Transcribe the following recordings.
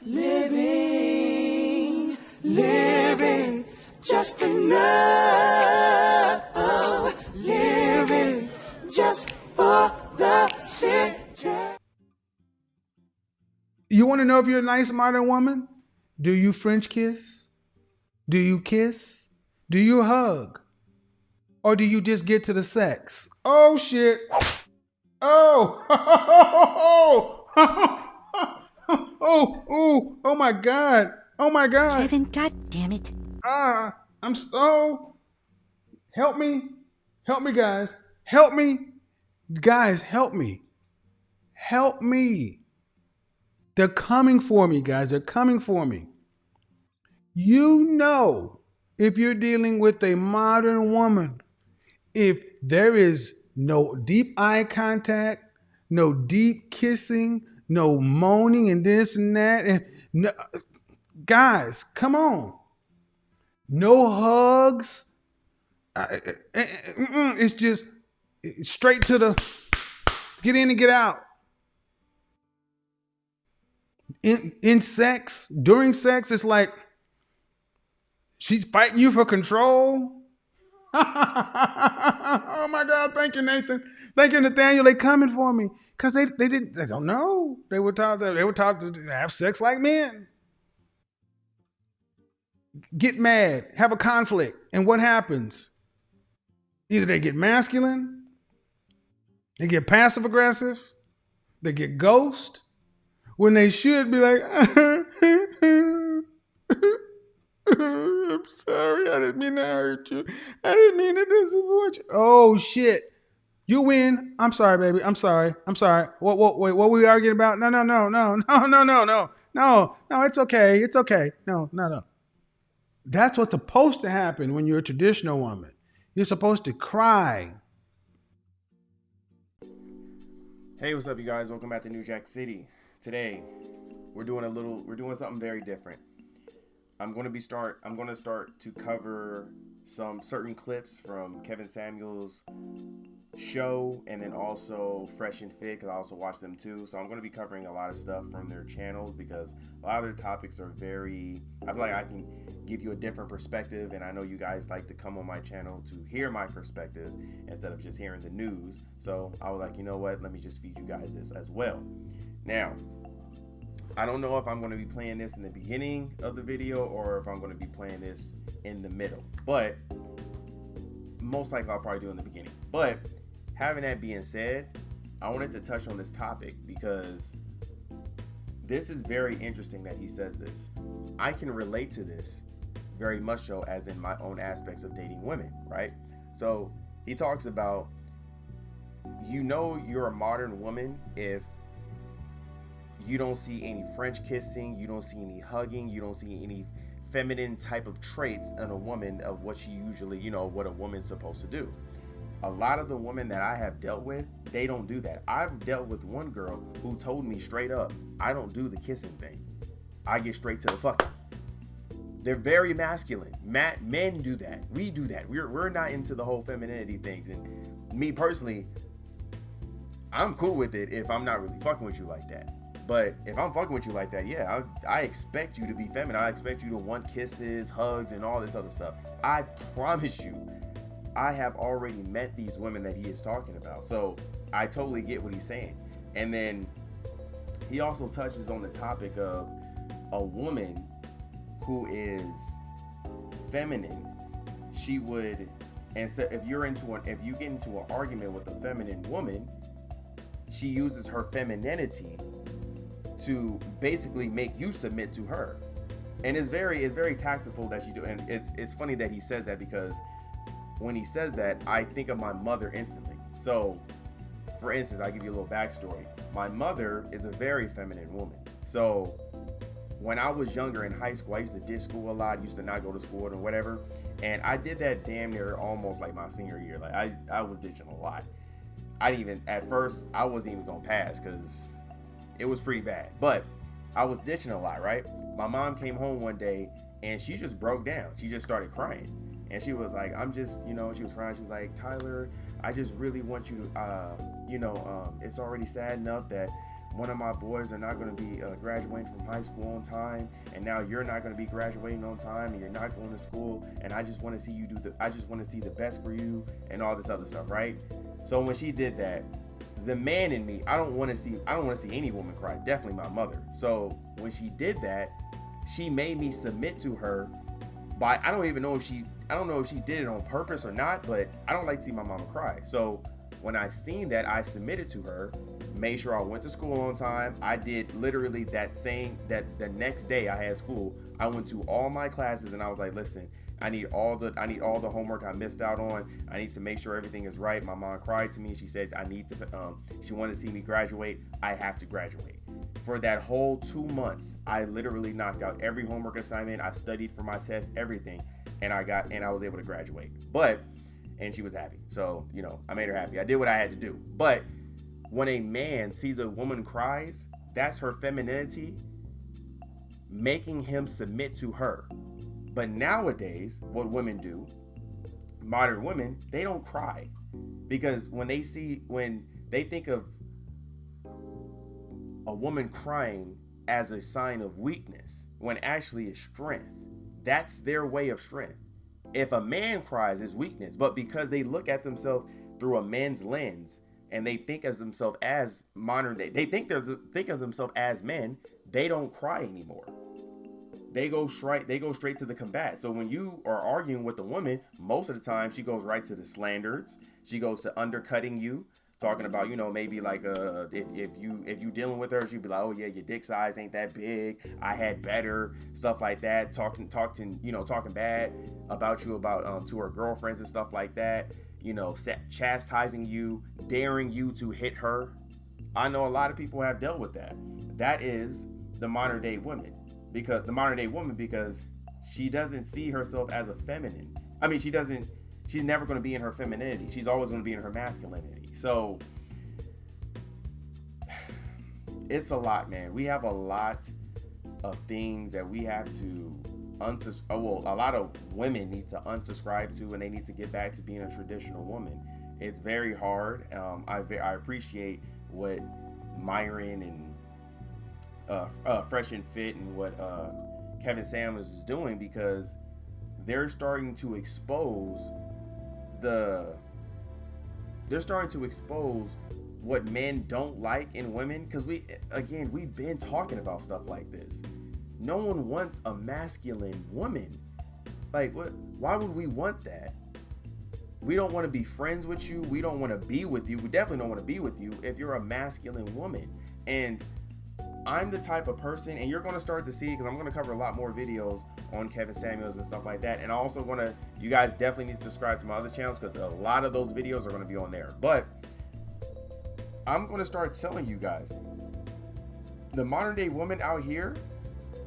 living just enough, living just for the city. You want to know if you're a nice modern woman? Do you French kiss? Do you kiss? Do you hug? Or do you just get to the sex? Oh shit. Oh. Oh my God. Oh my God. Kevin, God damn it. I'm so. Help me. Help me, guys. Help me. Guys, help me. Help me. They're coming for me, guys. They're coming for me. You know, if you're dealing with a modern woman, if there is no deep eye contact, no deep kissing, no moaning and this and that, and no, guys, come on. No hugs. It's just straight to the get in and get out. In sex, during sex, it's like she's fighting you for control. Oh my God! Thank you, Nathan. Thank you, Nathaniel. They coming for me because they don't know. They were taught to have sex like men. Get mad, have a conflict, and what happens? Either they get masculine, they get passive aggressive, they get ghost, when they should be like, I'm sorry, I didn't mean to hurt you. I didn't mean to disappoint you. Oh shit. You win. I'm sorry, baby. I'm sorry. What were we arguing about? No. No, it's okay. It's okay. No. That's what's supposed to happen when you're a traditional woman. You're supposed to cry. Hey, what's up, you guys? Welcome back to New Jack City. Today, we're doing something very different. I'm going to start to cover some certain clips from Kevin Samuels' show, and then also Fresh and Fit, because I also watch them too. So I'm going to be covering a lot of stuff from their channels because a lot of their topics are I feel like I can give you a different perspective, and I know you guys like to come on my channel to hear my perspective instead of just hearing the news. So I was like, you know what, let me just feed you guys this as well. Now, I don't know if I'm going to be playing this in the beginning of the video or if I'm going to be playing this in the middle, but most likely I'll probably do it in the beginning. But having that being said, I wanted to touch on this topic because this is very interesting that he says this. I can relate to this very much so, as in my own aspects of dating women, right? So he talks about, you're a modern woman if you don't see any French kissing, you don't see any hugging, you don't see any feminine type of traits in a woman of what she usually, what a woman's supposed to do. A lot of the women that I have dealt with, they don't do that. I've dealt with one girl who told me straight up, I don't do the kissing thing. I get straight to the fucking. They're very masculine. Men do that. We do that. We're not into the whole femininity things. And me personally, I'm cool with it if I'm not really fucking with you like that. But if I'm fucking with you like that, yeah, I expect you to be feminine. I expect you to want kisses, hugs, and all this other stuff. I promise you, I have already met these women that he is talking about. So I totally get what he's saying. And then he also touches on the topic of a woman who is feminine. She would, instead, if you get into an argument with a feminine woman, she uses her femininity to basically make you submit to her. And it's very tactful that she do. And it's funny that he says that, because when he says that, I think of my mother instantly. So for instance, I'll give you a little backstory. My mother is a very feminine woman. So when I was younger in high school, I used to ditch school a lot, used to not go to school or whatever. And I did that damn near almost like my senior year. Like I was ditching a lot. At first, I wasn't even gonna pass because it was pretty bad. But I was ditching a lot, right? My mom came home one day and she just broke down. She just started crying. And she was like, she was crying. She was like, Tyler, I just really want you to, it's already sad enough that one of my boys are not going to be graduating from high school on time, and now you're not going to be graduating on time, and you're not going to school, and I just want to see you I just want to see the best for you, and all this other stuff, right? So when she did that, the man in me, I don't want to see any woman cry, definitely my mother. So when she did that, she made me submit to her by, I don't know if she did it on purpose or not, but I don't like to see my mama cry. So when I seen that, I submitted to her, made sure I went to school on time. I did literally that the next day I had school, I went to all my classes and I was like, listen, I need all the homework I missed out on. I need to make sure everything is right. My mom cried to me. She said she wanted to see me graduate. I have to graduate. For that whole 2 months, I literally knocked out every homework assignment. I studied for my test, everything, and I was able to graduate. And she was happy. So, I made her happy. I did what I had to do. But when a man sees a woman cries, that's her femininity making him submit to her. But nowadays, what women do, modern women, they don't cry, because when they think of a woman crying as a sign of weakness, when actually it's strength. That's their way of strength. If a man cries, it's weakness, but because they look at themselves through a man's lens and they think of themselves as modern day, they think of themselves as men, they don't cry anymore. They go straight to the combat. So when you are arguing with a woman, most of the time she goes right to the slanders. She goes to undercutting you, talking about, maybe like if you dealing with her, she'd be like, oh yeah, your dick size ain't that big, I had better, stuff like that, talking bad about you to her girlfriends and stuff like that, chastising you, daring you to hit her. I know a lot of people have dealt with that. That is the modern day woman. Because she doesn't see herself as a feminine. I mean, she's never going to be in her femininity. She's always going to be in her masculinity. So it's a lot, man. We have a lot of things that we have to a lot of women need to unsubscribe to, and they need to get back to being a traditional woman. It's very hard. I appreciate what Myron and Fresh and Fit and what Kevin Samuels is doing, because they're starting to expose what men don't like in women, because we've been talking about stuff like this. No one wants a masculine woman. Like, why would we want that? We don't want to be friends with you. We don't want to be with you. We definitely don't want to be with you if you're a masculine woman. And I'm the type of person, and you're going to start to see, because I'm going to cover a lot more videos on Kevin Samuels and stuff like that. And I also you guys definitely need to subscribe to my other channels, because a lot of those videos are going to be on there. But I'm going to start telling you guys, the modern day woman out here,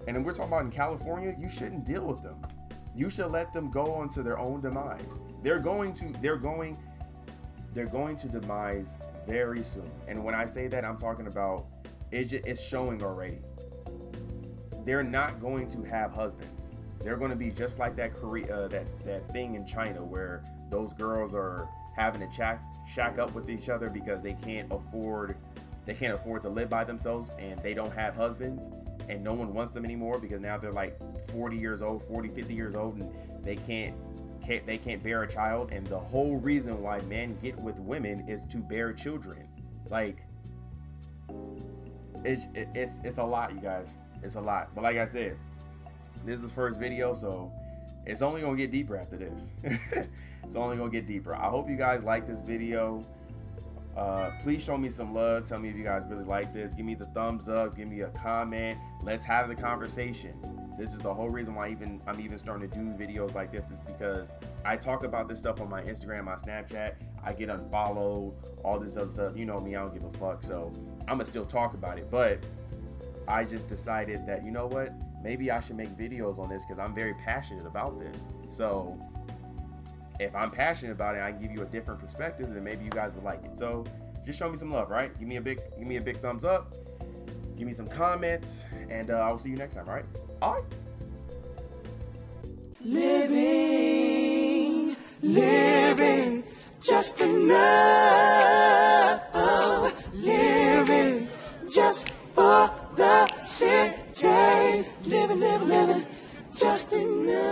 and we're talking about in California, you shouldn't deal with them. You should let them go on to their own demise. They're going to demise very soon. And when I say that, I'm talking about it's showing already. They're not going to have husbands. They're going to be just like that that thing in China where those girls are having to shack up with each other because they can't afford to live by themselves, and they don't have husbands, and no one wants them anymore because now they're like 40 years old, 40, 50 years old, and they can't bear a child. And the whole reason why men get with women is to bear children. Like, it's a lot, you guys. It's a lot. But like I said, this is the first video, so it's only gonna get deeper after this. It's only gonna get deeper. I hope you guys like this video. Please show me some love. Tell me if you guys really like this. Give me the thumbs up. Give me a comment. Let's have the conversation. This is the whole reason why I'm even starting to do videos like this, is because I talk about this stuff on my Instagram, my Snapchat. I get unfollowed, all this other stuff. You know me, I don't give a fuck. So I'm gonna still talk about it. But I just decided that, you know what? Maybe I should make videos on this because I'm very passionate about this. So if I'm passionate about it, I can give you a different perspective, then maybe you guys would like it. So just show me some love, right? Give me a big thumbs up. Give me some comments, and I will see you next time, all right? All right. Living, just enough. Living, just just enough.